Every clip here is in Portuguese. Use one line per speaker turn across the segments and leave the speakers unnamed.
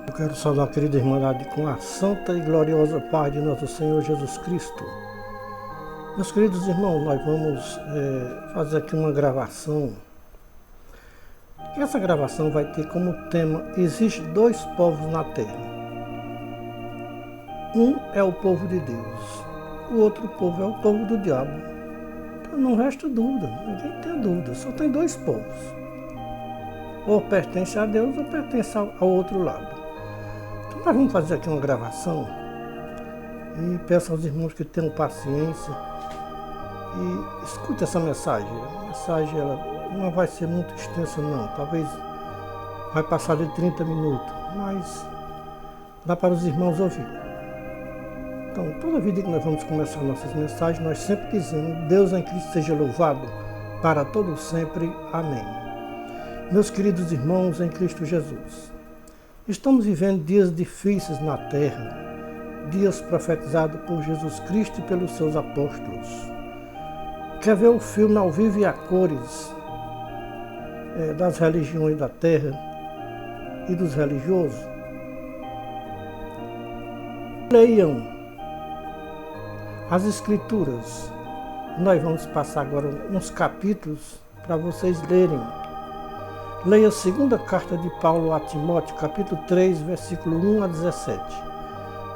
Eu quero saudar a querida Irmandade com a santa e gloriosa paz de nosso Senhor Jesus Cristo. Meus queridos irmãos, nós vamos fazer aqui uma gravação. Essa gravação vai ter como tema: existem dois povos na terra. Um é o povo de Deus, o outro povo é o povo do diabo. Então não resta dúvida, ninguém tem dúvida, só tem dois povos. Ou pertence a Deus ou pertence ao outro lado. Então nós vamos fazer aqui uma gravação e peço aos irmãos que tenham paciência e escute essa mensagem. A mensagem ela não vai ser muito extensa não, talvez vai passar de 30 minutos, mas dá para os irmãos ouvir. Então, toda vida que nós vamos começar nossas mensagens, nós sempre dizemos: Deus em Cristo seja louvado para todo sempre. Amém. Meus queridos irmãos em Cristo Jesus, estamos vivendo dias difíceis na terra, dias profetizados por Jesus Cristo e pelos seus apóstolos. Quer ver o filme ao vivo e a cores das religiões da terra e dos religiosos? Leiam as Escrituras. Nós vamos passar agora uns capítulos para vocês lerem. Leia a segunda carta de Paulo a Timóteo, capítulo 3, versículo 1 a 17.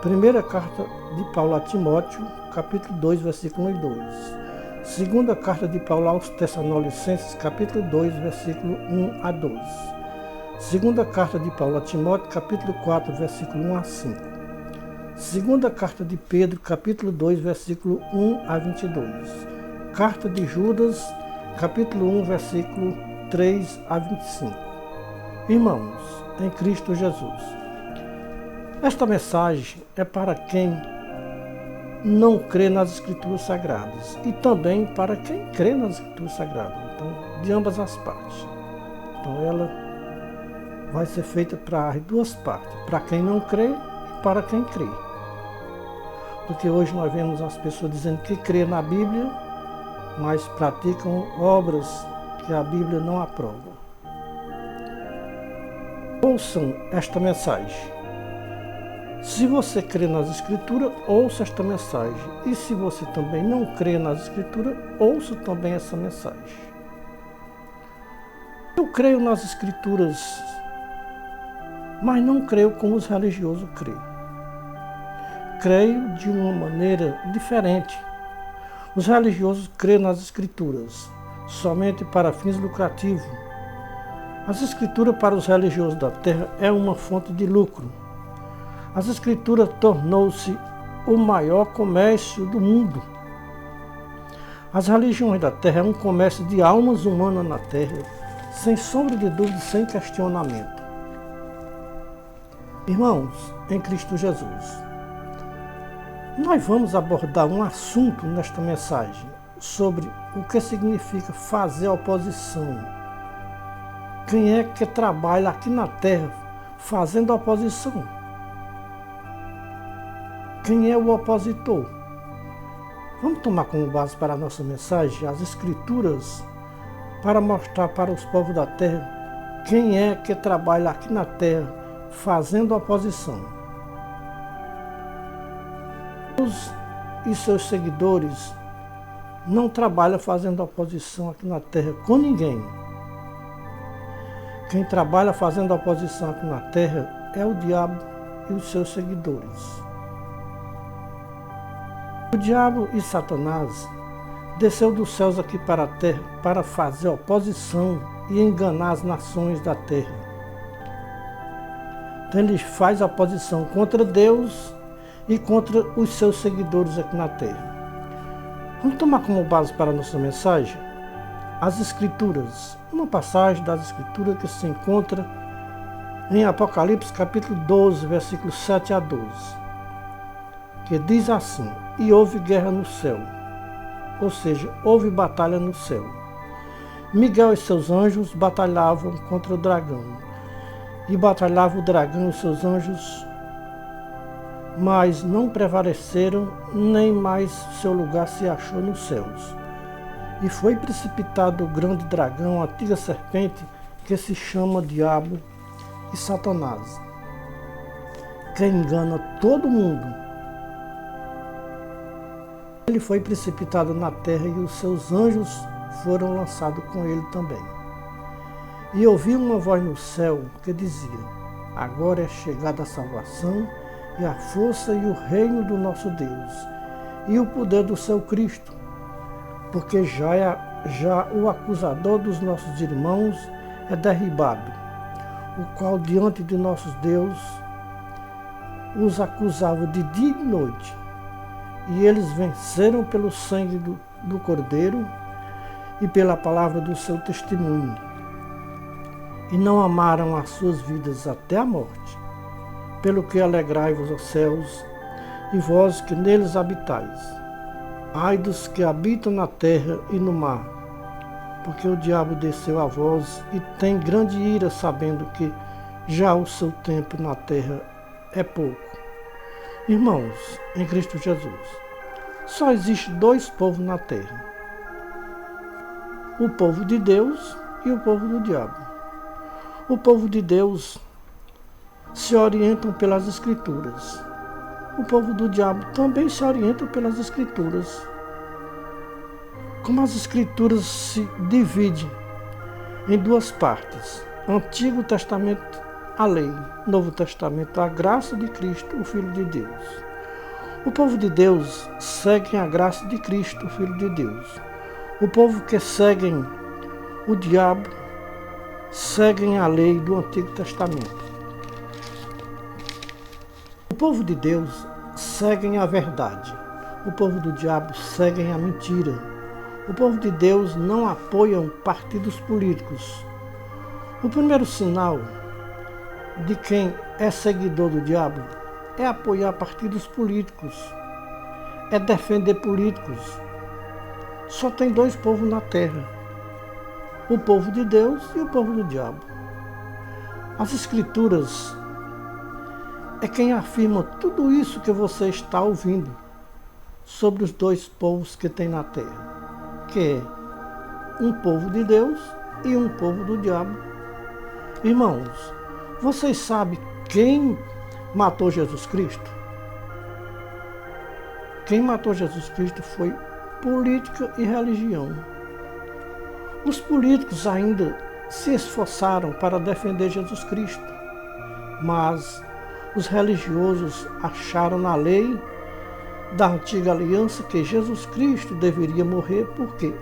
Primeira carta de Paulo a Timóteo, capítulo 2, versículo 1 e 2. Segunda carta de Paulo aos Tessalonicenses, capítulo 2, versículo 1 a 12. Segunda carta de Paulo a Timóteo, capítulo 4, versículo 1 a 5. Segunda carta de Pedro, capítulo 2, versículo 1 a 22. Carta de Judas, capítulo 1, versículo 3 a 25. Irmãos, em Cristo Jesus, esta mensagem é para quem não crê nas Escrituras Sagradas e também para quem crê nas Escrituras Sagradas, então, de ambas as partes. Então ela vai ser feita para as duas partes, para quem não crê e para quem crê. Porque hoje nós vemos as pessoas dizendo que crê na Bíblia, mas praticam obras que a Bíblia não aprova. Ouçam esta mensagem. Se você crê nas Escrituras, ouça esta mensagem. E se você também não crê nas Escrituras, ouça também essa mensagem. Eu creio nas Escrituras, mas não creio como os religiosos creem. Creio de uma maneira diferente. Os religiosos creem nas Escrituras somente para fins lucrativos. As Escrituras para os religiosos da terra é uma fonte de lucro. As Escrituras tornou-se o maior comércio do mundo. As religiões da terra é um comércio de almas humanas na terra, sem sombra de dúvida, sem questionamento. Irmãos, em Cristo Jesus, nós vamos abordar um assunto nesta mensagem sobre o que significa fazer oposição. Quem é que trabalha aqui na terra fazendo oposição? Quem é o opositor? Vamos tomar como base para a nossa mensagem as Escrituras para mostrar para os povos da terra quem é que trabalha aqui na terra fazendo oposição. Deus e seus seguidores não trabalham fazendo oposição aqui na terra com ninguém. Quem trabalha fazendo oposição aqui na terra é o diabo e os seus seguidores. O diabo e Satanás desceu dos céus aqui para a terra para fazer oposição e enganar as nações da terra. Então ele faz oposição contra Deus e contra os seus seguidores aqui na terra. Vamos tomar como base para a nossa mensagem as Escrituras, uma passagem das Escrituras que se encontra em Apocalipse capítulo 12, versículos 7 a 12, que diz assim: e houve guerra no céu, ou seja, houve batalha no céu. Miguel e seus anjos batalhavam contra o dragão, e batalhava o dragão e seus anjos, mas não prevaleceram, nem mais seu lugar se achou nos céus. E foi precipitado o grande dragão, a antiga serpente, que se chama Diabo e Satanás. que engana todo mundo. Ele foi precipitado na terra e os seus anjos foram lançados com ele também. E ouvi uma voz no céu que dizia: agora é chegada a salvação e a força e o reino do nosso Deus e o poder do seu Cristo, porque já o acusador dos nossos irmãos é derribado, o qual diante de nossos Deus os acusava de dia e de noite. E eles venceram pelo sangue do Cordeiro e pela palavra do seu testemunho, e não amaram as suas vidas até a morte. Pelo que alegrai-vos, ó céus, e vós que neles habitais. Ai dos que habitam na terra e no mar, porque o diabo desceu a vós e tem grande ira, sabendo que já o seu tempo na terra é pouco. Irmãos, em Cristo Jesus, só existe dois povos na terra: o povo de Deus e o povo do diabo. O povo de Deus se orientam pelas Escrituras. O povo do diabo também se orienta pelas Escrituras. Como as Escrituras se dividem em duas partes: Antigo Testamento, a lei; Novo Testamento, a graça de Cristo, o Filho de Deus. O povo de Deus segue a graça de Cristo, o Filho de Deus. O povo que segue o diabo segue a lei do Antigo Testamento. O povo de Deus segue a verdade. O povo do diabo segue a mentira. O povo de Deus não apoia partidos políticos. O primeiro sinal de quem é seguidor do diabo é apoiar partidos políticos, é defender políticos. Só tem dois povos na terra: o povo de Deus e o povo do diabo. As Escrituras é quem afirma tudo isso que você está ouvindo sobre os dois povos que tem na terra, que é um povo de Deus e um povo do diabo. Irmãos, vocês sabem quem matou Jesus Cristo? Quem matou Jesus Cristo foi política e religião. Os políticos ainda se esforçaram para defender Jesus Cristo, mas os religiosos acharam na lei da antiga aliança que Jesus Cristo deveria morrer porque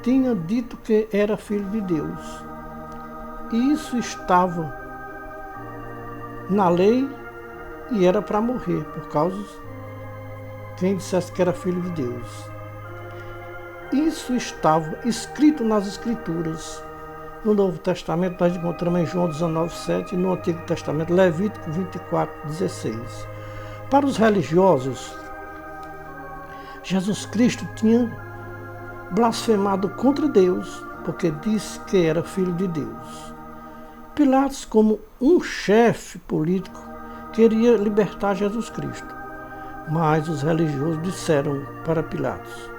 tinha dito que era filho de Deus. E isso estava na lei e era para morrer, por causa de quem dissesse que era filho de Deus. Isso estava escrito nas Escrituras. No Novo Testamento nós encontramos em João 19:7 e no Antigo Testamento Levítico 24:16. Para os religiosos, Jesus Cristo tinha blasfemado contra Deus, porque disse que era filho de Deus. Pilatos, como um chefe político, queria libertar Jesus Cristo, mas os religiosos disseram para Pilatos: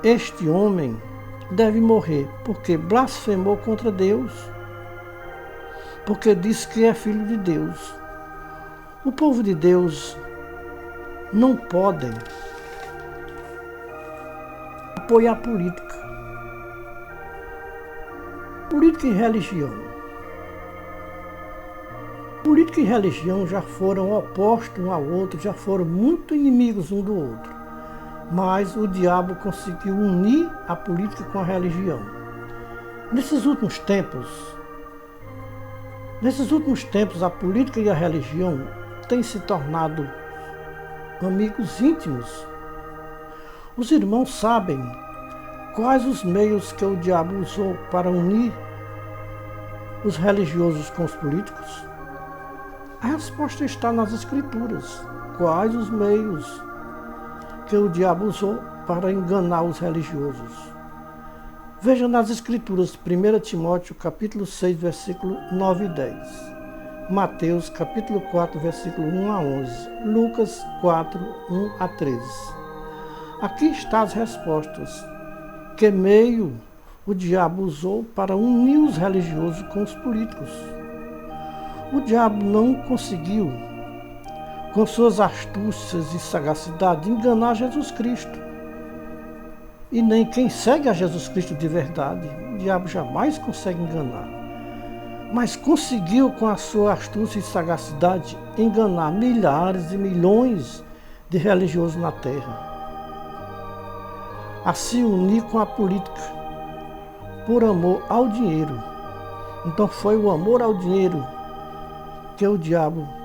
este homem deve morrer, porque blasfemou contra Deus, porque disse que é filho de Deus. O povo de Deus não pode apoiar política. Política e religião. Política e religião já foram opostos um ao outro, já foram muito inimigos um do outro. Mas o diabo conseguiu unir a política com a religião. Nesses últimos tempos, a política e a religião têm se tornado amigos íntimos. Os irmãos sabem quais os meios que o diabo usou para unir os religiosos com os políticos? A resposta está nas Escrituras. Quais os meios que o diabo usou para enganar os religiosos? Veja nas Escrituras, 1 Timóteo capítulo 6, versículo 9 e 10. Mateus capítulo 4, versículo 1 a 11. Lucas 4, 1 a 13. Aqui estão as respostas. Que meio o diabo usou para unir os religiosos com os políticos? O diabo não conseguiu com suas astúcias e sagacidade, enganar Jesus Cristo. E nem quem segue a Jesus Cristo de verdade, o diabo jamais consegue enganar. Mas conseguiu, com a sua astúcia e sagacidade, enganar milhares e milhões de religiosos na terra. A se unir com a política, por amor ao dinheiro. Então foi o amor ao dinheiro que o diabo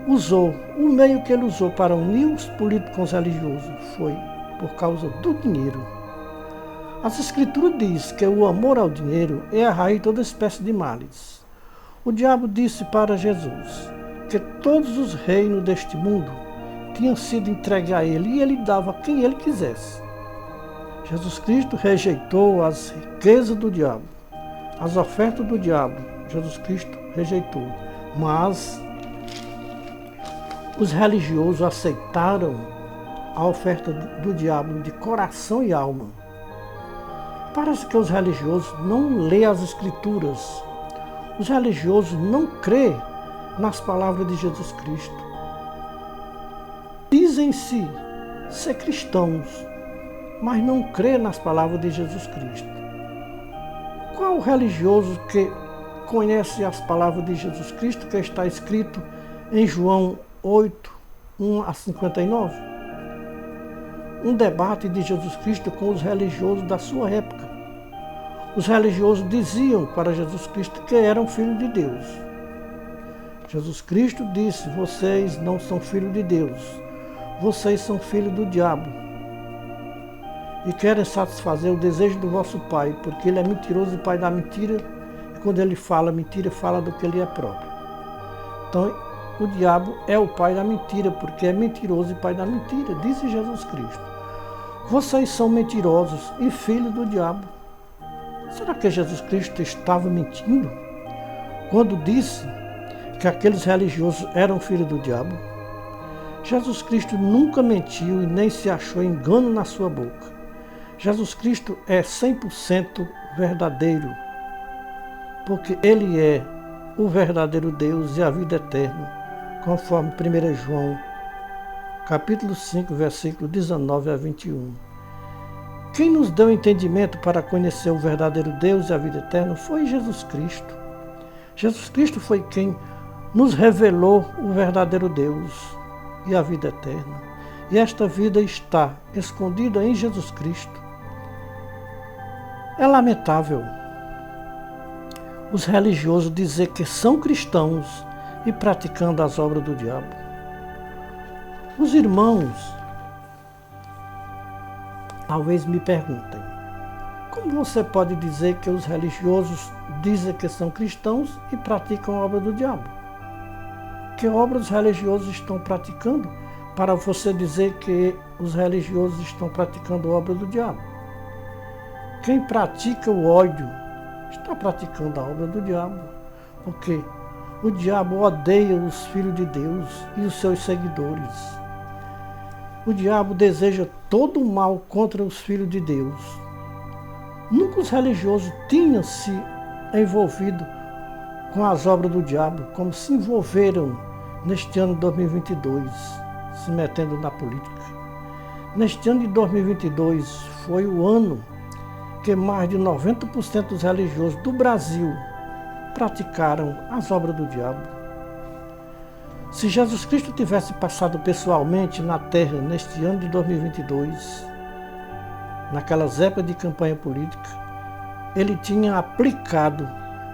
usou. O meio que ele usou para unir os políticos com os religiosos foi por causa do dinheiro. As Escrituras dizem que o amor ao dinheiro é a raiz de toda espécie de males. O diabo disse para Jesus que todos os reinos deste mundo tinham sido entregues a ele e ele dava a quem ele quisesse. Jesus Cristo rejeitou as riquezas do diabo, as ofertas do diabo. Jesus Cristo rejeitou, mas os religiosos aceitaram a oferta do diabo de coração e alma. Parece que os religiosos não lêem as Escrituras. Os religiosos não crêem nas palavras de Jesus Cristo. Dizem-se ser cristãos, mas não crêem nas palavras de Jesus Cristo. Qual religioso que conhece as palavras de Jesus Cristo que está escrito em João 8, 1 a 59? Um debate de Jesus Cristo com os religiosos da sua época. Os religiosos diziam para Jesus Cristo que eram filhos de Deus. Jesus Cristo disse: vocês não são filhos de Deus, vocês são filhos do diabo e querem satisfazer o desejo do vosso pai, porque ele é mentiroso e pai da mentira, e quando ele fala mentira, fala do que ele é próprio. Então, o diabo é o pai da mentira, porque é mentiroso e pai da mentira, disse Jesus Cristo. Vocês são mentirosos e filhos do diabo. Será que Jesus Cristo estava mentindo quando disse que aqueles religiosos eram filhos do diabo? Jesus Cristo nunca mentiu e nem se achou engano na sua boca. Jesus Cristo é 100% verdadeiro, porque Ele é o verdadeiro Deus e a vida eterna, conforme 1 João, capítulo 5, versículo 19 a 21. Quem nos deu entendimento para conhecer o verdadeiro Deus e a vida eterna foi Jesus Cristo. Jesus Cristo foi quem nos revelou o verdadeiro Deus e a vida eterna. E esta vida está escondida em Jesus Cristo. É lamentável os religiosos dizer que são cristãos e praticando as obras do diabo. Os irmãos talvez me perguntem: como você pode dizer que os religiosos dizem que são cristãos e praticam a obra do diabo? Que obras os religiosos estão praticando para você dizer que os religiosos estão praticando a obra do diabo? Quem pratica o ódio está praticando a obra do diabo, porque o diabo odeia os filhos de Deus e os seus seguidores. O diabo deseja todo o mal contra os filhos de Deus. Nunca os religiosos tinham se envolvido com as obras do diabo, como se envolveram neste ano de 2022, se metendo na política. Neste ano de 2022 foi o ano que mais de 90% dos religiosos do Brasil praticaram as obras do diabo. Se Jesus Cristo tivesse passado pessoalmente na terra neste ano de 2022, naquelas épocas de campanha política, ele tinha aplicado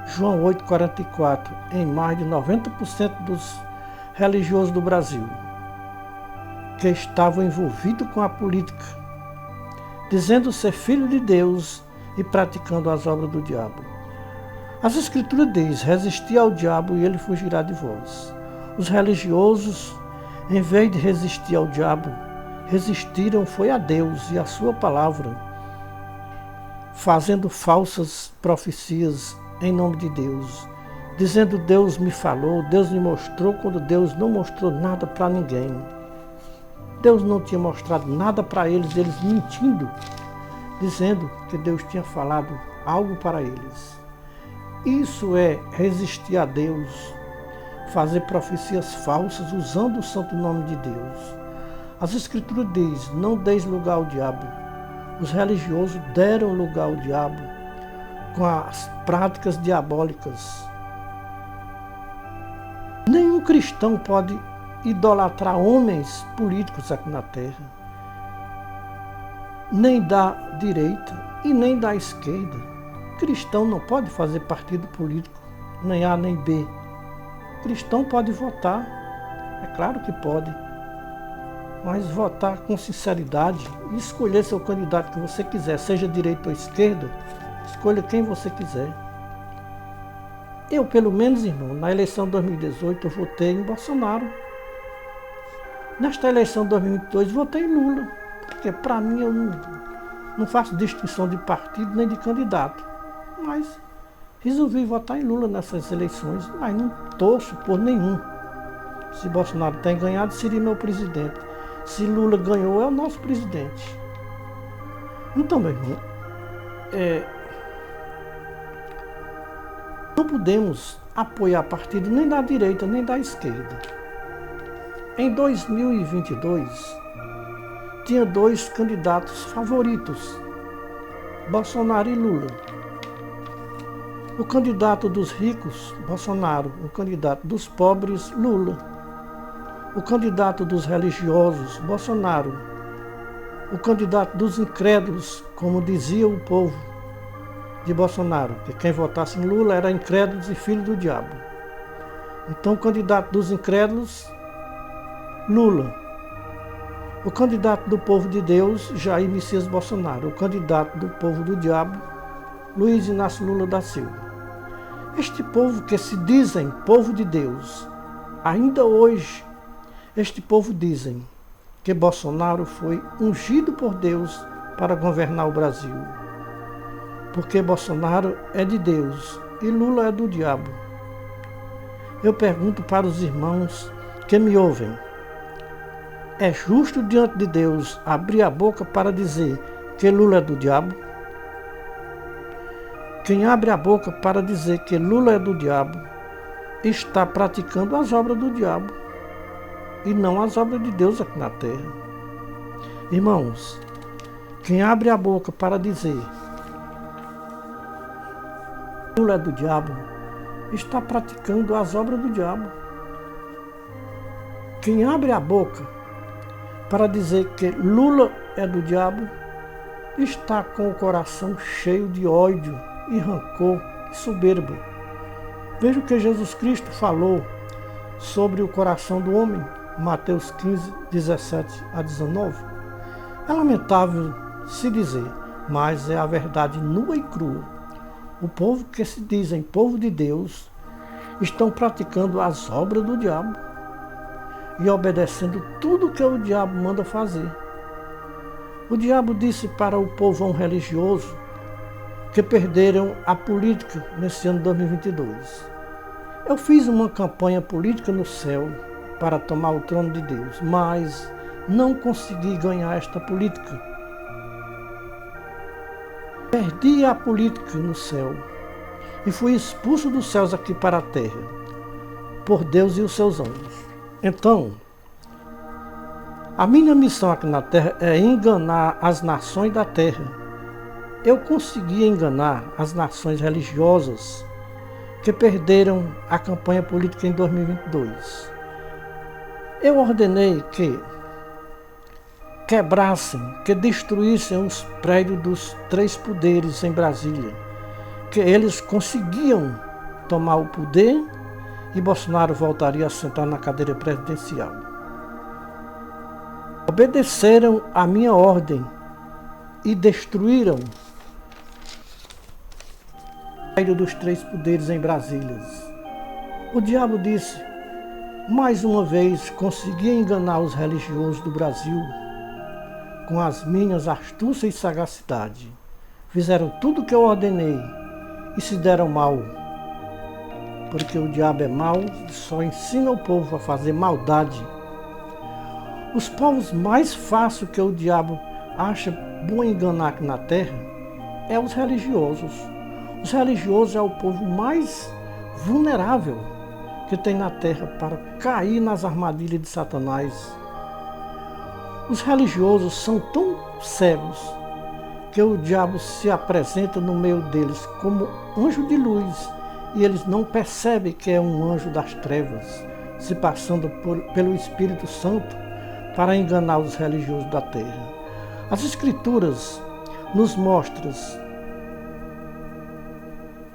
João 8,44 em mais de 90% dos religiosos do Brasil, que estavam envolvidos com a política, dizendo ser filho de Deus e praticando as obras do diabo. As Escrituras dizem: resisti ao diabo e ele fugirá de vós. Os religiosos, em vez de resistir ao diabo, resistiram foi a Deus e a sua palavra, fazendo falsas profecias em nome de Deus, dizendo: Deus me falou, Deus me mostrou, quando Deus não mostrou nada para ninguém. Deus não tinha mostrado nada para eles mentindo, dizendo que Deus tinha falado algo para eles. Isso é resistir a Deus. fazer profecias falsas usando o santo nome de Deus. As Escrituras dizem, não deis lugar ao diabo. Os religiosos deram lugar ao diabo com as práticas diabólicas. Nenhum cristão pode idolatrar homens políticos aqui na terra, nem da direita e nem da esquerda. Cristão não pode fazer partido político, nem A nem B. Cristão pode votar, é claro que pode, mas votar com sinceridade e escolher seu candidato que você quiser, seja direita ou esquerda, escolha quem você quiser. Eu, pelo menos, irmão, na eleição de 2018 eu votei em Bolsonaro. Nesta eleição de 2022 votei em Lula, porque para mim eu não faço distinção de partido nem de candidato, mas resolvi votar em Lula nessas eleições, mas não torço por nenhum. Se Bolsonaro tem ganhado, seria meu presidente. Se Lula ganhou, é o nosso presidente. Então, meu irmão, não podemos apoiar partido nem da direita nem da esquerda. Em 2022, tinha dois candidatos favoritos, Bolsonaro e Lula. O candidato dos ricos, Bolsonaro. O candidato dos pobres, Lula. O candidato dos religiosos, Bolsonaro. O candidato dos incrédulos, como dizia o povo de Bolsonaro, que quem votasse em Lula era incrédulos e filho do diabo. Então o candidato dos incrédulos, Lula. O candidato do povo de Deus, Jair Messias Bolsonaro. O candidato do povo do diabo, Luiz Inácio Lula da Silva. Este povo que se dizem povo de Deus, ainda hoje, este povo dizem que Bolsonaro foi ungido por Deus para governar o Brasil. Porque Bolsonaro é de Deus e Lula é do diabo. Eu pergunto para os irmãos que me ouvem, é justo diante de Deus abrir a boca para dizer que Lula é do diabo? Quem abre a boca para dizer que Lula é do diabo está praticando as obras do diabo e não as obras de Deus aqui na terra. Irmãos, quem abre a boca para dizer que Lula é do diabo está praticando as obras do diabo. Quem abre a boca para dizer que Lula é do diabo está com o coração cheio de ódio e rancor e soberba. Veja o que Jesus Cristo falou sobre o coração do homem, Mateus 15, 17 a 19. É lamentável se dizer, mas é a verdade nua e crua. O povo que se dizem povo de Deus estão praticando as obras do diabo e obedecendo tudo que o diabo manda fazer. O diabo disse para o povão religioso que perderam a política nesse ano de 2022. Eu fiz uma campanha política no céu para tomar o trono de Deus, mas não consegui ganhar esta política. Perdi a política no céu e fui expulso dos céus aqui para a terra, por Deus e os seus anjos. Então, a minha missão aqui na terra é enganar as nações da terra. Eu consegui enganar as nações religiosas que perderam a campanha política em 2022. Eu ordenei que quebrassem, que destruíssem os prédios dos 3 poderes em Brasília, que eles conseguiam tomar o poder e Bolsonaro voltaria a sentar na cadeira presidencial. Obedeceram a minha ordem e destruíram o prédio dos 3 poderes em Brasília. O diabo disse, mais uma vez consegui enganar os religiosos do Brasil com as minhas astúcias e sagacidade. Fizeram tudo o que eu ordenei e se deram mal. Porque o diabo é mau e só ensina o povo a fazer maldade. Os povos mais fáceis que o diabo acha bom enganar aqui na terra é os religiosos. Os religiosos é o povo mais vulnerável que tem na terra para cair nas armadilhas de Satanás. Os religiosos são tão cegos que o diabo se apresenta no meio deles como anjo de luz e eles não percebem que é um anjo das trevas, se passando pelo Espírito Santo para enganar os religiosos da terra. As Escrituras nos mostram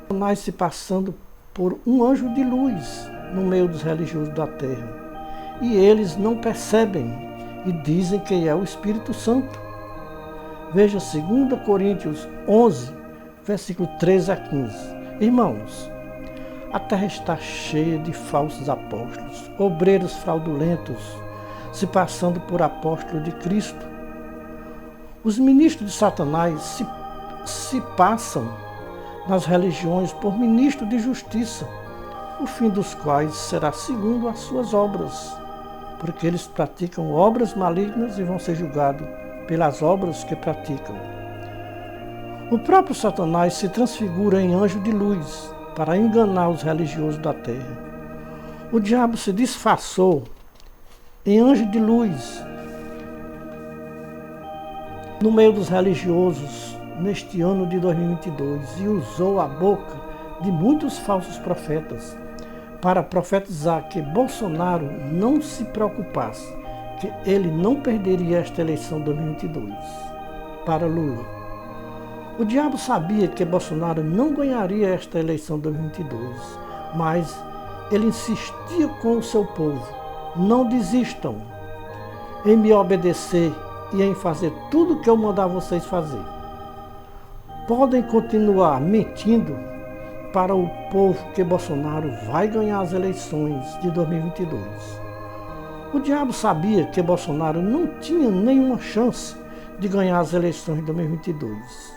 Satanás se passando por um anjo de luz no meio dos religiosos da terra. E eles não percebem e dizem que é o Espírito Santo. Veja 2 Coríntios 11, versículo 13 a 15. Irmãos, a terra está cheia de falsos apóstolos, obreiros fraudulentos, se passando por apóstolos de Cristo. Os ministros de Satanás se passam nas religiões por ministros de justiça, o fim dos quais será segundo as suas obras, porque eles praticam obras malignas e vão ser julgados pelas obras que praticam. O próprio Satanás se transfigura em anjo de luz para enganar os religiosos da terra. O diabo se disfarçou em anjo de luz no meio dos religiosos neste ano de 2022 e usou a boca de muitos falsos profetas para profetizar que Bolsonaro não se preocupasse, que ele não perderia esta eleição de 2022 para Lula. O diabo sabia que Bolsonaro não ganharia esta eleição de 2022, mas ele insistia com o seu povo: não desistam em me obedecer e em fazer tudo o que eu mandar vocês fazer. Podem continuar mentindo para o povo que Bolsonaro vai ganhar as eleições de 2022. O diabo sabia que Bolsonaro não tinha nenhuma chance de ganhar as eleições de 2022,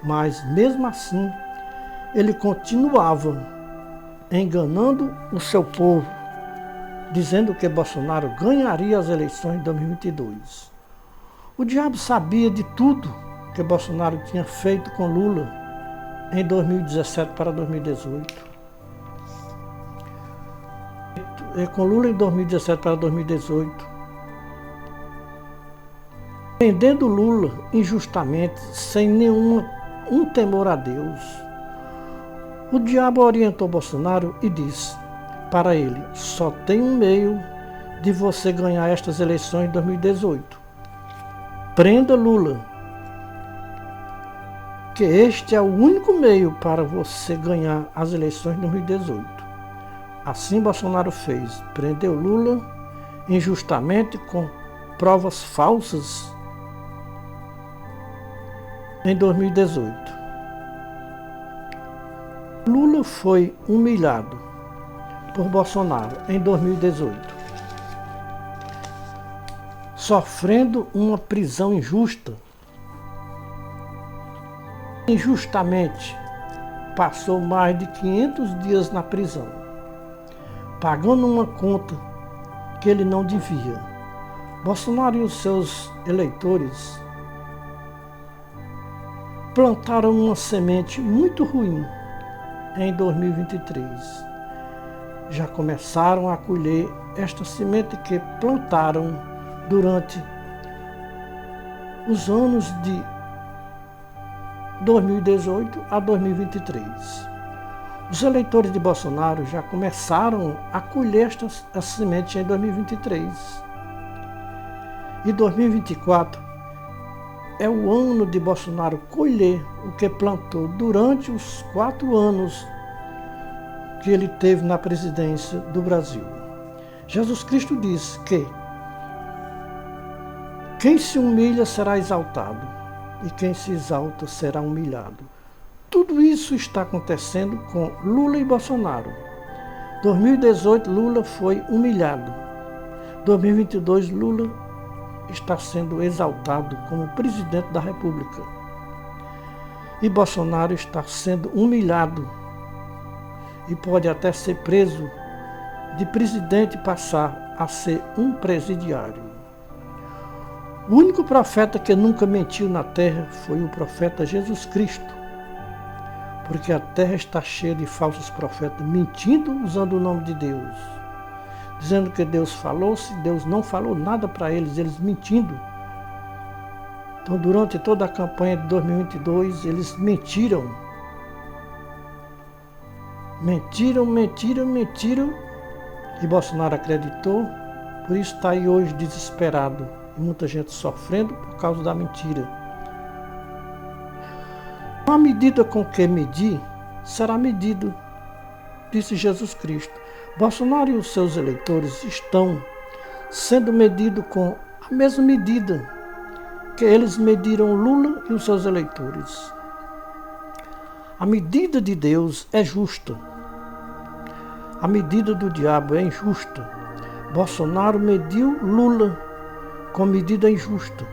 mas mesmo assim ele continuava enganando o seu povo, dizendo que Bolsonaro ganharia as eleições de 2022. O diabo sabia de tudo que Bolsonaro tinha feito com Lula em 2017 para 2018. Com Lula em 2017 para 2018. Prendendo Lula injustamente, sem nenhum temor a Deus. O diabo orientou Bolsonaro e disse para ele: só tem um meio de você ganhar estas eleições de 2018. Prenda Lula, que este é o único meio para você ganhar as eleições de 2018. Assim Bolsonaro fez, prendeu Lula injustamente com provas falsas em 2018. Lula foi humilhado por Bolsonaro em 2018, sofrendo uma prisão injusta. Injustamente passou mais de 500 dias na prisão, pagando uma conta que ele não devia. Bolsonaro e os seus eleitores plantaram uma semente muito ruim em 2023. Já começaram a colher esta semente que plantaram durante os anos de 2018 a 2023. Os eleitores de Bolsonaro já começaram a colher estas sementes em 2023. E 2024 é o ano de Bolsonaro colher o que plantou durante os 4 anos que ele teve na presidência do Brasil. Jesus Cristo disse que quem se humilha será exaltado, e quem se exalta será humilhado. Tudo isso está acontecendo com Lula e Bolsonaro. 2018, Lula foi humilhado. 2022, Lula está sendo exaltado como presidente da República. E Bolsonaro está sendo humilhado e pode até ser preso, de presidente passar a ser um presidiário. O único profeta que nunca mentiu na terra foi o profeta Jesus Cristo. porque a terra está cheia de falsos profetas, mentindo usando o nome de Deus, dizendo que Deus falou, se Deus não falou nada para eles, eles mentindo. Então, durante toda a campanha de 2022, eles mentiram. Mentiram, e Bolsonaro acreditou, por isso está aí hoje desesperado, e muita gente sofrendo por causa da mentira. A medida com que medir, será medido, disse Jesus Cristo. Bolsonaro e os seus eleitores estão sendo medidos com a mesma medida que eles mediram Lula e os seus eleitores. A medida de Deus é justa. A medida do diabo é injusta. Bolsonaro mediu Lula com medida injusta.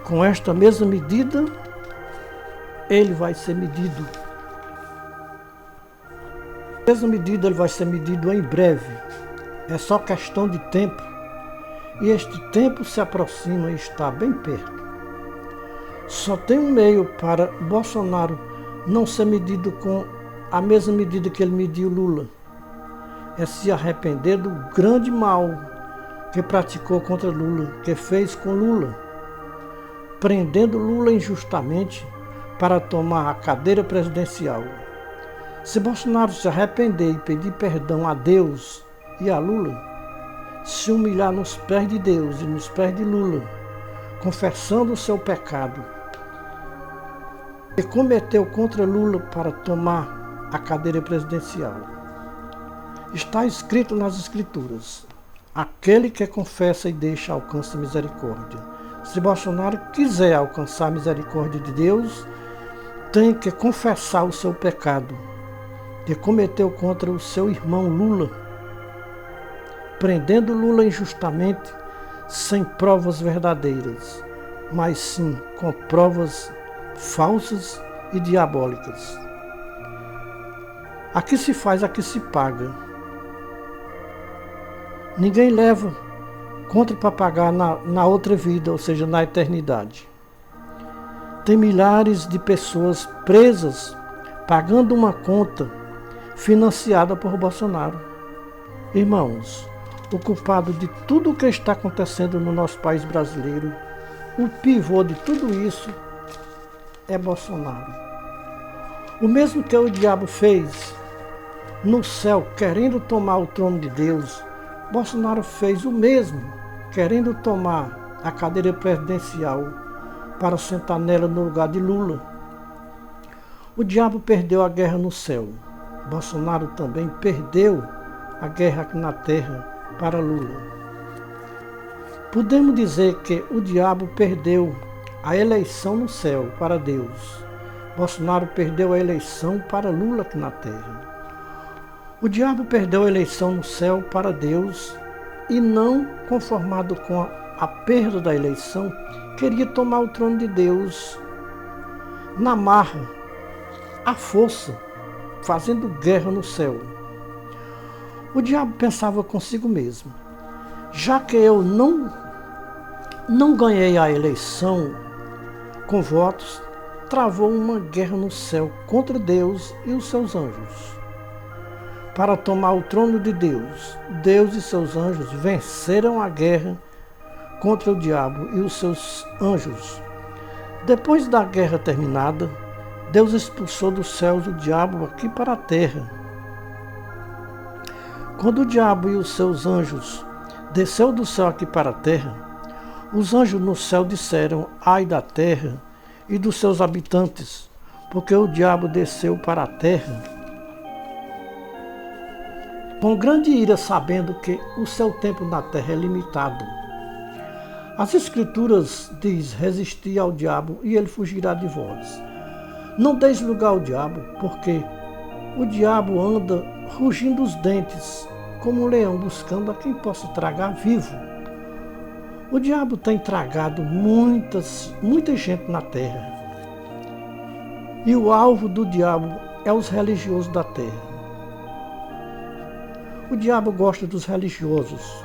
Com esta mesma medida, ele vai ser medido. Com essa medida, ele vai ser medido em breve. É só questão de tempo. E este tempo se aproxima e está bem perto. Só tem um meio para Bolsonaro não ser medido com a mesma medida que ele mediu Lula. É se arrepender do grande mal que praticou contra Lula, que fez com Lula, prendendo Lula injustamente para tomar a cadeira presidencial. Se Bolsonaro se arrepender e pedir perdão a Deus e a Lula, se humilhar nos pés de Deus e nos pés de Lula, confessando o seu pecado, que cometeu contra Lula para tomar a cadeira presidencial. Está escrito nas Escrituras: aquele que confessa e deixa alcança misericórdia. Se Bolsonaro quiser alcançar a misericórdia de Deus, tem que confessar o seu pecado, que cometeu contra o seu irmão Lula, prendendo Lula injustamente, sem provas verdadeiras, mas sim com provas falsas e diabólicas. Aqui se faz, aqui se paga. Ninguém leva contra para pagar na outra vida, ou seja, na eternidade. Tem milhares de pessoas presas, pagando uma conta financiada por Bolsonaro. Irmãos, o culpado de tudo o que está acontecendo no nosso país brasileiro, o pivô de tudo isso é Bolsonaro. O mesmo que o diabo fez no céu, querendo tomar o trono de Deus, Bolsonaro fez o mesmo, querendo tomar a cadeira presidencial para sentar nela no lugar de Lula. O diabo perdeu a guerra no céu. Bolsonaro também perdeu a guerra aqui na terra para Lula. Podemos dizer que o diabo perdeu a eleição no céu para Deus. Bolsonaro perdeu a eleição para Lula aqui na terra. O diabo perdeu a eleição no céu para Deus e, não conformado com a perda da eleição, queria tomar o trono de Deus na marra, à força, fazendo guerra no céu. O diabo pensava consigo mesmo: já que eu não ganhei a eleição com votos, travou uma guerra no céu contra Deus e os seus anjos. Para tomar o trono de Deus, Deus e seus anjos venceram a guerra contra o diabo e os seus anjos. Depois da guerra terminada, Deus expulsou dos céus o diabo aqui para a terra. Quando o diabo e os seus anjos desceu do céu aqui para a terra, os anjos no céu disseram: ai da terra e dos seus habitantes, porque o diabo desceu para a terra com grande ira, sabendo que o seu tempo na terra é limitado. As Escrituras diz: resisti ao diabo e ele fugirá de vós. Não deis lugar ao diabo, porque o diabo anda rugindo os dentes, como um leão buscando a quem possa tragar vivo. O diabo tem tragado muita gente na terra. E o alvo do diabo é os religiosos da terra. O diabo gosta dos religiosos,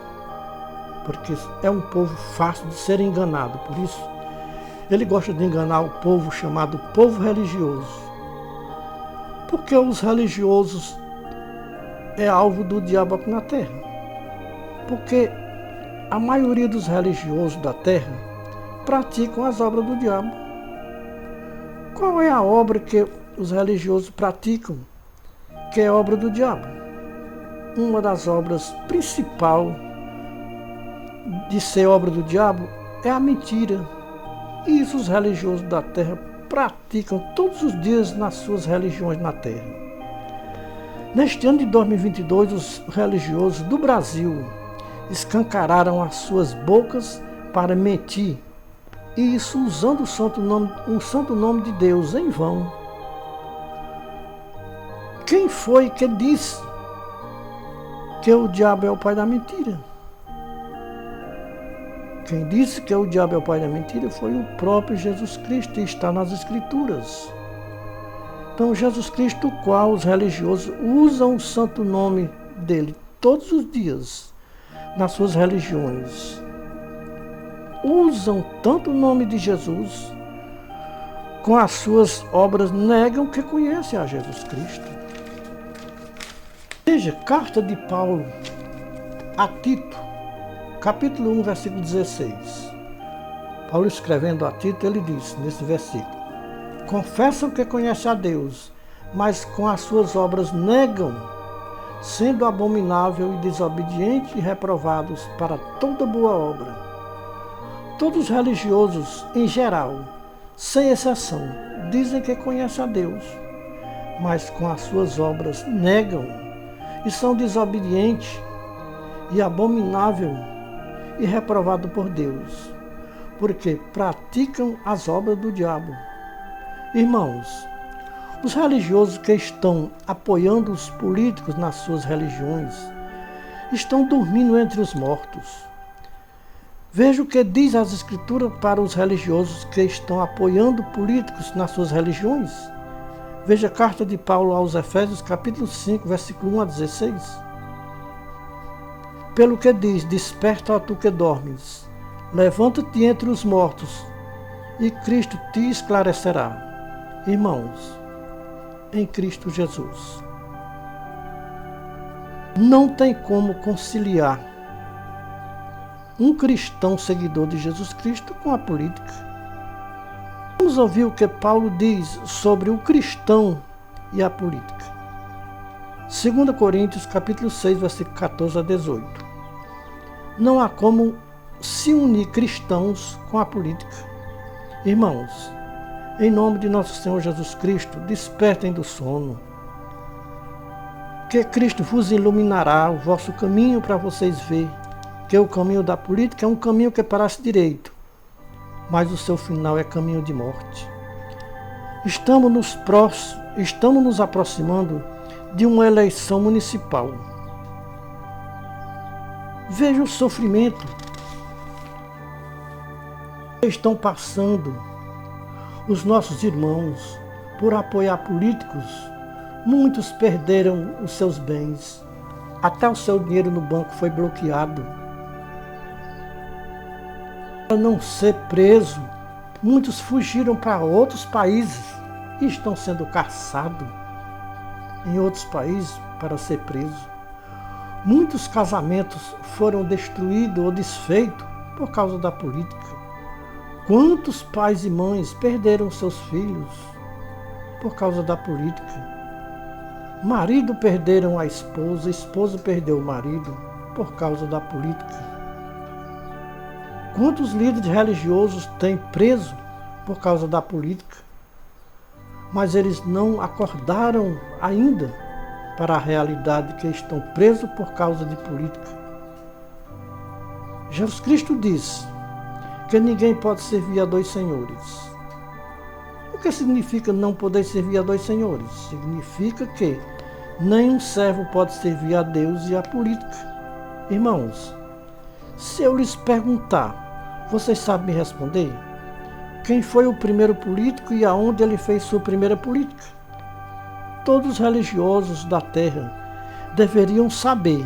porque é um povo fácil de ser enganado. Por isso, ele gosta de enganar o povo chamado povo religioso. Porque os religiosos é alvo do diabo aqui na terra. Porque a maioria dos religiosos da terra praticam as obras do diabo. Qual é a obra que os religiosos praticam, que é obra do diabo? Uma das obras principais de ser obra do diabo é a mentira. E isso os religiosos da terra praticam todos os dias nas suas religiões na terra. Neste ano de 2022, os religiosos do Brasil escancararam as suas bocas para mentir, e isso usando o santo nome de Deus em vão. Quem foi que disse que o diabo é o pai da mentira? Quem disse que o diabo é o pai da mentira foi o próprio Jesus Cristo, e está nas Escrituras. Então, Jesus Cristo, o qual os religiosos usam o santo nome dele todos os dias nas suas religiões, usam tanto o nome de Jesus, com as suas obras negam que conhecem a Jesus Cristo. Veja, carta de Paulo a Tito, capítulo 1, versículo 16. Paulo escrevendo a Tito, ele diz nesse versículo: confessam que conhecem a Deus, mas com as suas obras negam, sendo abominável e desobediente e reprovados para toda boa obra. Todos os religiosos, em geral, sem exceção, dizem que conhecem a Deus, mas com as suas obras negam e são desobedientes e abominável e reprovado por Deus, porque praticam as obras do diabo. Irmãos, os religiosos que estão apoiando os políticos nas suas religiões estão dormindo entre os mortos. Veja o que diz as Escrituras para os religiosos que estão apoiando políticos nas suas religiões. Veja a carta de Paulo aos Efésios, capítulo 5, versículo 1 a 16. Pelo que diz: desperta, ó tu que dormes, levanta-te entre os mortos, e Cristo te esclarecerá. Irmãos, em Cristo Jesus, não tem como conciliar um cristão seguidor de Jesus Cristo com a política. Vamos ouvir o que Paulo diz sobre o cristão e a política. 2 Coríntios, capítulo 6, versículo 14 a 18. Não há como se unir cristãos com a política. Irmãos, em nome de nosso Senhor Jesus Cristo, despertem do sono, que Cristo vos iluminará o vosso caminho para vocês verem que o caminho da política é um caminho que parece direito, mas o seu final é caminho de morte. Estamos nos aproximando de uma eleição municipal. Veja o sofrimento que estão passando os nossos irmãos por apoiar políticos. Muitos perderam os seus bens, até o seu dinheiro no banco foi bloqueado. Para não ser preso, muitos fugiram para outros países e estão sendo caçados em outros países para ser preso. Muitos casamentos foram destruídos ou desfeitos por causa da política. Quantos pais e mães perderam seus filhos por causa da política? Marido perderam a esposa perdeu o marido por causa da política. Quantos líderes religiosos têm preso por causa da política? Mas eles não acordaram ainda para a realidade que estão presos por causa de política. Jesus Cristo disse que ninguém pode servir a dois senhores. O que significa não poder servir a dois senhores? Significa que nenhum servo pode servir a Deus e a política. Irmãos, se eu lhes perguntar, vocês sabem me responder? Quem foi o primeiro político e aonde ele fez sua primeira política? Todos os religiosos da terra deveriam saber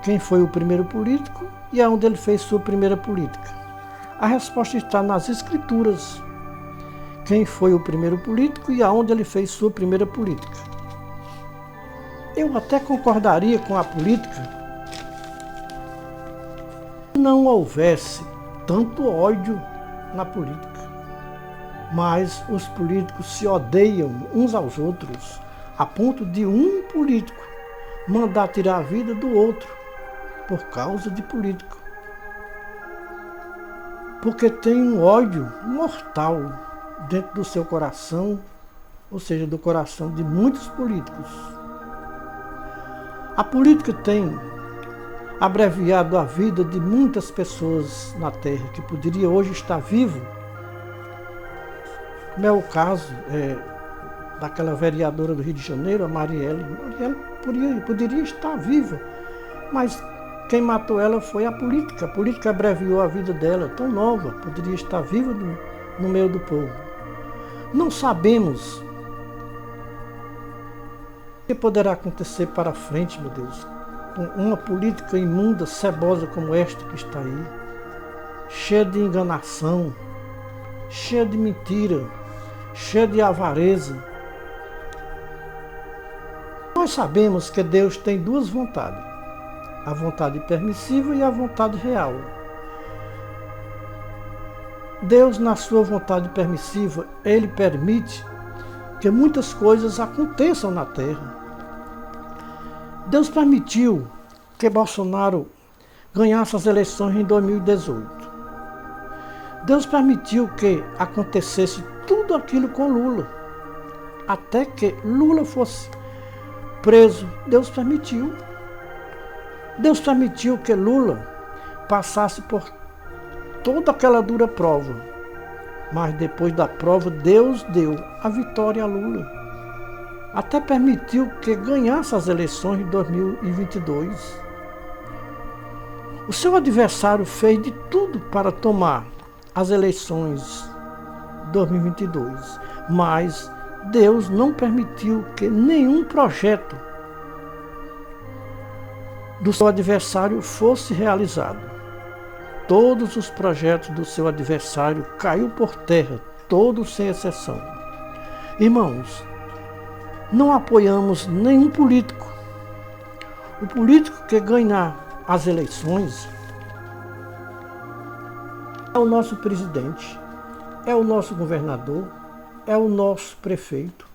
quem foi o primeiro político e aonde ele fez sua primeira política. A resposta está nas Escrituras. quem foi o primeiro político e aonde ele fez sua primeira política. Eu até concordaria com a política se não houvesse tanto ódio na política. Mas os políticos se odeiam uns aos outros a ponto de um político mandar tirar a vida do outro por causa de político. Porque tem um ódio mortal dentro do seu coração, ou seja, do coração de muitos políticos. A política tem abreviado a vida de muitas pessoas na Terra que poderia hoje estar vivo, como é o caso daquela vereadora do Rio de Janeiro, a Marielle. Marielle poderia estar viva, mas quem matou ela foi a política. A política abreviou a vida dela, tão nova, poderia estar viva no meio do povo. Não sabemos o que poderá acontecer para frente, meu Deus, com uma política imunda, cebosa como esta que está aí, cheia de enganação, cheia de mentira, cheia de avareza. Nós sabemos que Deus tem duas vontades, a vontade permissiva e a vontade real. Deus, na sua vontade permissiva, Ele permite que muitas coisas aconteçam na terra. Deus permitiu que Bolsonaro ganhasse as eleições em 2018. Deus permitiu que acontecesse tudo aquilo com Lula, até que Lula fosse preso. Deus permitiu. Deus permitiu que Lula passasse por toda aquela dura prova. Mas depois da prova, Deus deu a vitória a Lula. Até permitiu que ganhasse as eleições de 2022. O seu adversário fez de tudo para tomar as eleições de 2022. Mas Deus não permitiu que nenhum projeto do seu adversário fosse realizado. Todos os projetos do seu adversário caiu por terra, todos sem exceção. Irmãos, não apoiamos nenhum político. O político que ganhar as eleições é o nosso presidente, é o nosso governador, é o nosso prefeito.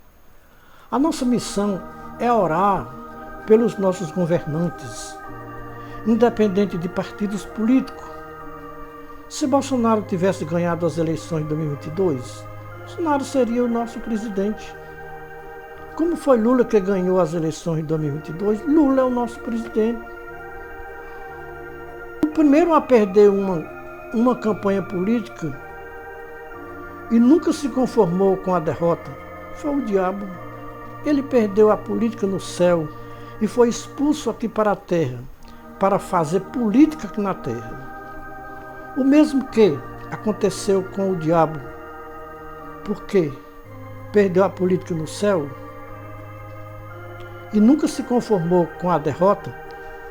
A nossa missão é orar pelos nossos governantes, independente de partidos políticos. Se Bolsonaro tivesse ganhado as eleições de 2022, Bolsonaro seria o nosso presidente. Como foi Lula que ganhou as eleições de 2022, Lula é o nosso presidente. O primeiro a perder uma campanha política e nunca se conformou com a derrota foi o diabo. Ele perdeu a política no céu e foi expulso aqui para a terra para fazer política aqui na terra. O mesmo que aconteceu com o diabo, porque perdeu a política no céu e nunca se conformou com a derrota,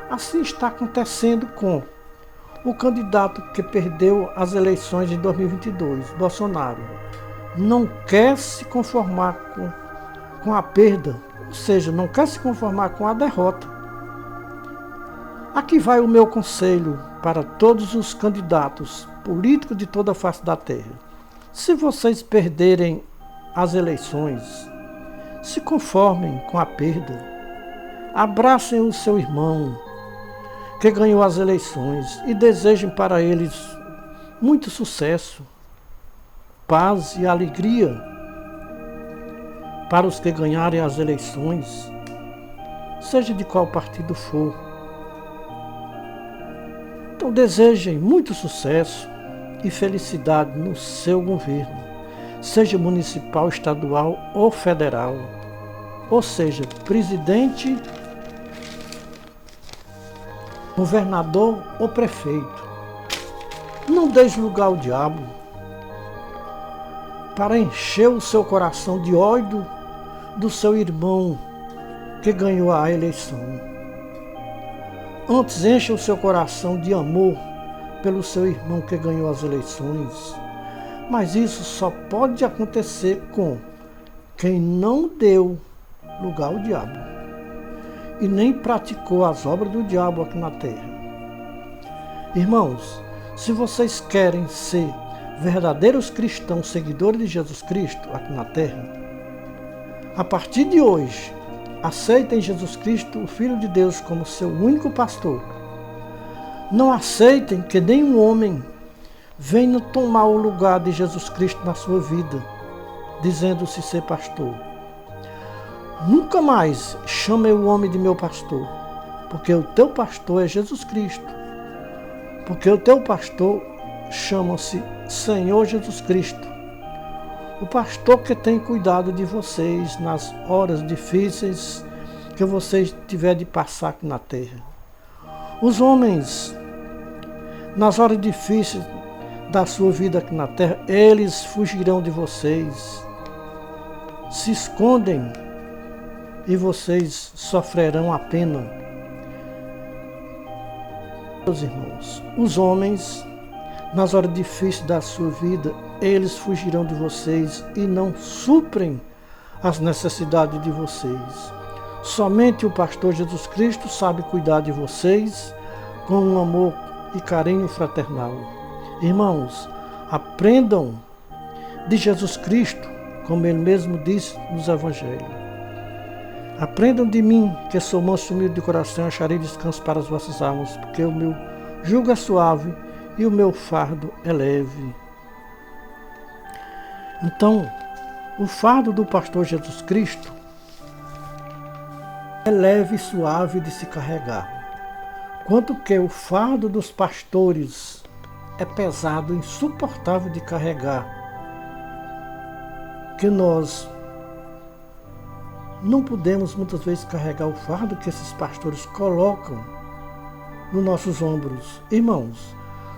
assim está acontecendo com o candidato que perdeu as eleições de 2022, Bolsonaro. Não quer se conformar com a perda, ou seja, não quer se conformar com a derrota. Aqui vai o meu conselho para todos os candidatos políticos de toda a face da terra. Se vocês perderem as eleições, se conformem com a perda. Abracem o seu irmão que ganhou as eleições e desejem para eles muito sucesso, paz e alegria para os que ganharem as eleições, seja de qual partido for. Então desejem muito sucesso e felicidade no seu governo, seja municipal, estadual ou federal, ou seja, presidente, governador ou prefeito. Não deixe lugar ao diabo para encher o seu coração de ódio do seu irmão que ganhou a eleição. Antes, encha o seu coração de amor pelo seu irmão que ganhou as eleições. Mas isso só pode acontecer com quem não deu lugar ao diabo e nem praticou as obras do diabo aqui na terra. Irmãos, se vocês querem ser verdadeiros cristãos, seguidores de Jesus Cristo aqui na terra, a partir de hoje, aceitem Jesus Cristo, o Filho de Deus, como seu único pastor. Não aceitem que nenhum homem venha tomar o lugar de Jesus Cristo na sua vida, dizendo-se ser pastor. Nunca mais chame o homem de meu pastor, porque o teu pastor é Jesus Cristo. Porque o teu pastor chama-se Senhor Jesus Cristo. O pastor que tem cuidado de vocês nas horas difíceis que vocês tiverem de passar aqui na terra. Os homens, nas horas difíceis da sua vida aqui na terra, eles fugirão de vocês, se escondem e vocês sofrerão a pena. Meus irmãos, os homens, nas horas difíceis da sua vida, eles fugirão de vocês e não suprem as necessidades de vocês. Somente o pastor Jesus Cristo sabe cuidar de vocês com um amor e carinho fraternal. Irmãos, aprendam de Jesus Cristo, como ele mesmo disse nos evangelhos. Aprendam de mim, que sou manso e humilde de coração, acharei descanso para as vossas almas, porque o meu jugo é suave e o meu fardo é leve. Então, o fardo do pastor Jesus Cristo é leve e suave de se carregar, quanto que o fardo dos pastores é pesado e insuportável de carregar, que nós não podemos muitas vezes carregar o fardo que esses pastores colocam nos nossos ombros. Irmãos,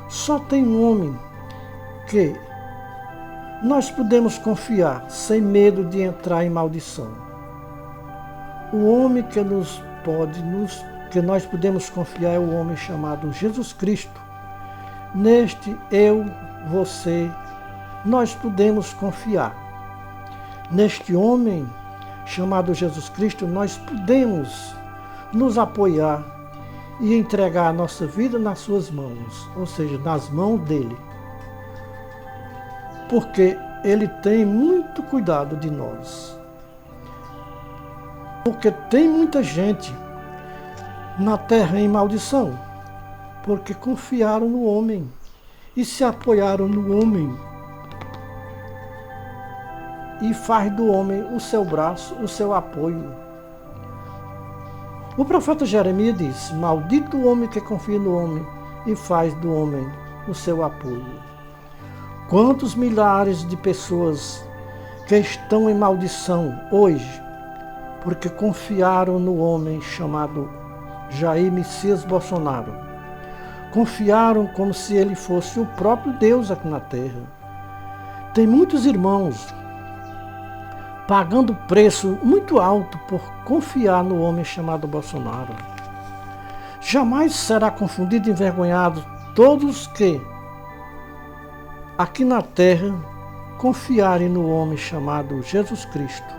só tem um homem que nós podemos confiar sem medo de entrar em maldição. O homem que nós podemos confiar é o homem chamado Jesus Cristo. Neste eu, você, nós podemos confiar. Neste homem chamado Jesus Cristo, nós podemos nos apoiar e entregar a nossa vida nas suas mãos, ou seja, nas mãos dele. Porque ele tem muito cuidado de nós. Porque tem muita gente na terra em maldição, porque confiaram no homem e se apoiaram no homem. E faz do homem o seu braço, o seu apoio. O profeta Jeremias disse: maldito o homem que confia no homem e faz do homem o seu apoio. Quantos milhares de pessoas que estão em maldição hoje, porque confiaram no homem chamado Jair Messias Bolsonaro. Confiaram como se ele fosse o próprio Deus aqui na terra. Tem muitos irmãos pagando preço muito alto por confiar no homem chamado Bolsonaro. Jamais será confundido e envergonhado todos que aqui na terra confiarem no homem chamado Jesus Cristo.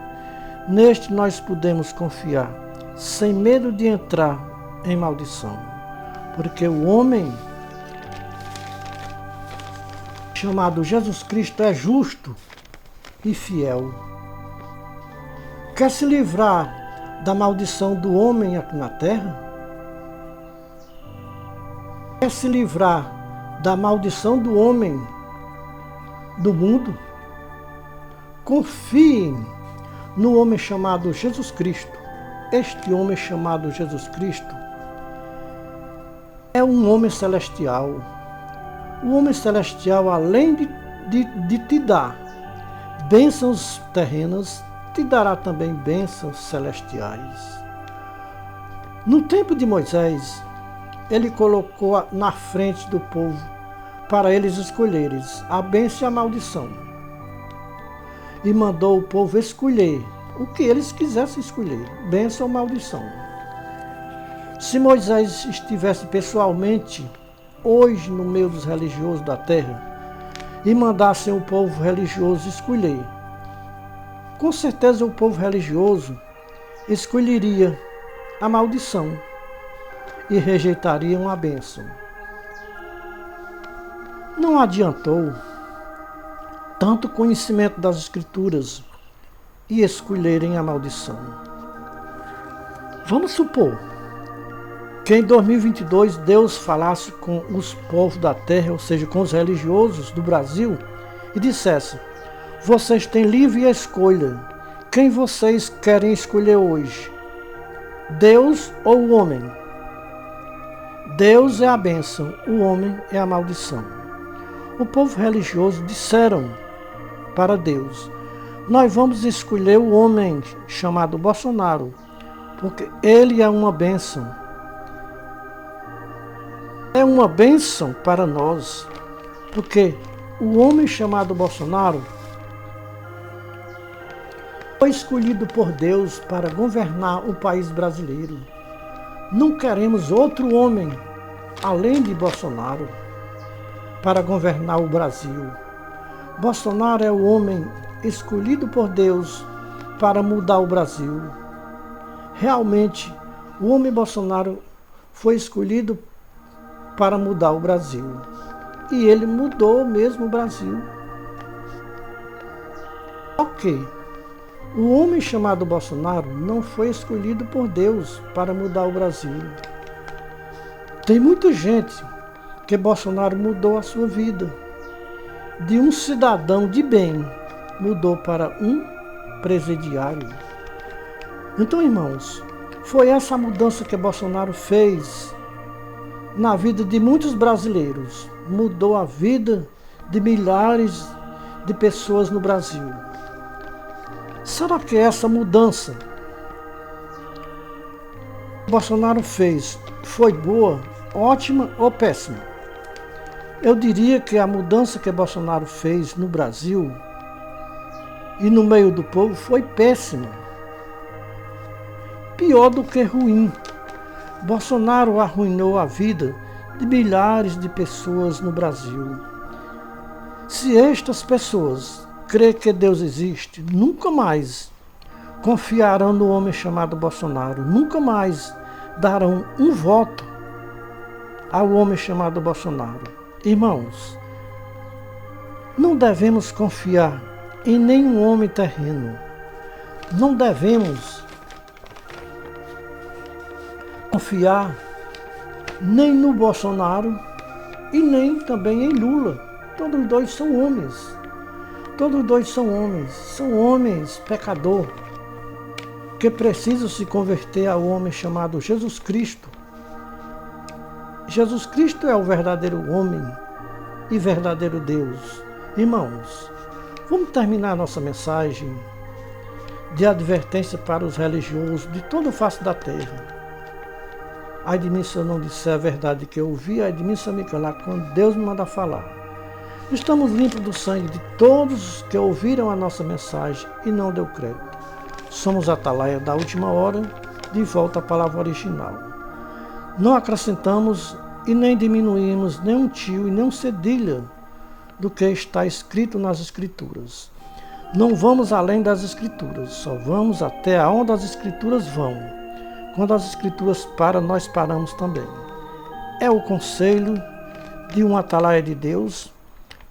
Neste nós podemos confiar, sem medo de entrar em maldição. Porque o homem chamado Jesus Cristo é justo e fiel. Quer se livrar da maldição do homem aqui na terra? Quer se livrar da maldição do homem do mundo? Confiem no homem chamado Jesus Cristo. Este homem chamado Jesus Cristo é um homem celestial. O homem celestial, além de te dar bênçãos terrenas, te dará também bênçãos celestiais. No tempo de Moisés, ele colocou na frente do povo para eles escolherem a bênção e a maldição. E mandou o povo escolher o que eles quisessem escolher, bênção ou maldição. Se Moisés estivesse pessoalmente hoje no meio dos religiosos da terra, e mandassem o povo religioso escolher. Com certeza o povo religioso escolheria a maldição e rejeitaria a bênção. Não adiantou tanto conhecimento das Escrituras e escolherem a maldição. Vamos supor que em 2022 Deus falasse com os povos da terra, ou seja, com os religiosos do Brasil, e dissesse: vocês têm livre escolha. Quem vocês querem escolher hoje? Deus ou o homem? Deus é a bênção, o homem é a maldição. O povo religioso disseram para Deus: nós vamos escolher o homem chamado Bolsonaro, porque ele é uma bênção. É uma bênção para nós, porque o homem chamado Bolsonaro foi escolhido por Deus para governar o país brasileiro. Não queremos outro homem, além de Bolsonaro, para governar o Brasil. Bolsonaro é o homem escolhido por Deus para mudar o Brasil. Realmente, o homem Bolsonaro foi escolhido para mudar o Brasil. E ele mudou mesmo o Brasil. Ok. O homem chamado Bolsonaro não foi escolhido por Deus para mudar o Brasil. Tem muita gente que Bolsonaro mudou a sua vida. De um cidadão de bem, mudou para um presidiário. Então, irmãos, foi essa mudança que Bolsonaro fez na vida de muitos brasileiros. Mudou a vida de milhares de pessoas no Brasil. Será que essa mudança que Bolsonaro fez foi boa, ótima ou péssima? Eu diria que a mudança que Bolsonaro fez no Brasil e no meio do povo foi péssima. Pior do que ruim. Bolsonaro arruinou a vida de milhares de pessoas no Brasil. Se estas pessoas crê que Deus existe, nunca mais confiarão no homem chamado Bolsonaro, nunca mais darão um voto ao homem chamado Bolsonaro. Irmãos, não devemos confiar em nenhum homem terreno, não devemos confiar nem no Bolsonaro e nem também em Lula. Todos os dois são homens. Todos dois são homens pecador, que precisam se converter ao homem chamado Jesus Cristo. Jesus Cristo é o verdadeiro homem e verdadeiro Deus. Irmãos, vamos terminar nossa mensagem de advertência para os religiosos de toda a face da terra. Ai de mim se eu não disser a verdade que eu ouvi, ai de mim se eu me calar quando Deus me manda falar. Estamos limpos do sangue de todos que ouviram a nossa mensagem e não deu crédito. Somos a Atalaia da última hora, de volta à palavra original. Não acrescentamos e nem diminuímos nem um tio e nem um cedilha do que está escrito nas Escrituras. Não vamos além das Escrituras, só vamos até aonde as Escrituras vão. Quando as Escrituras param, nós paramos também. É o conselho de um Atalaia de Deus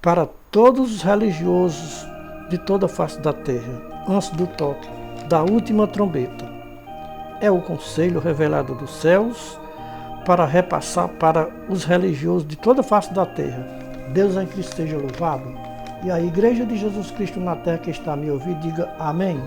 para todos os religiosos de toda a face da terra, antes do toque da última trombeta. É o conselho revelado dos céus para repassar para os religiosos de toda a face da terra. Deus em Cristo seja louvado. E a Igreja de Jesus Cristo na terra que está a me ouvir, diga amém.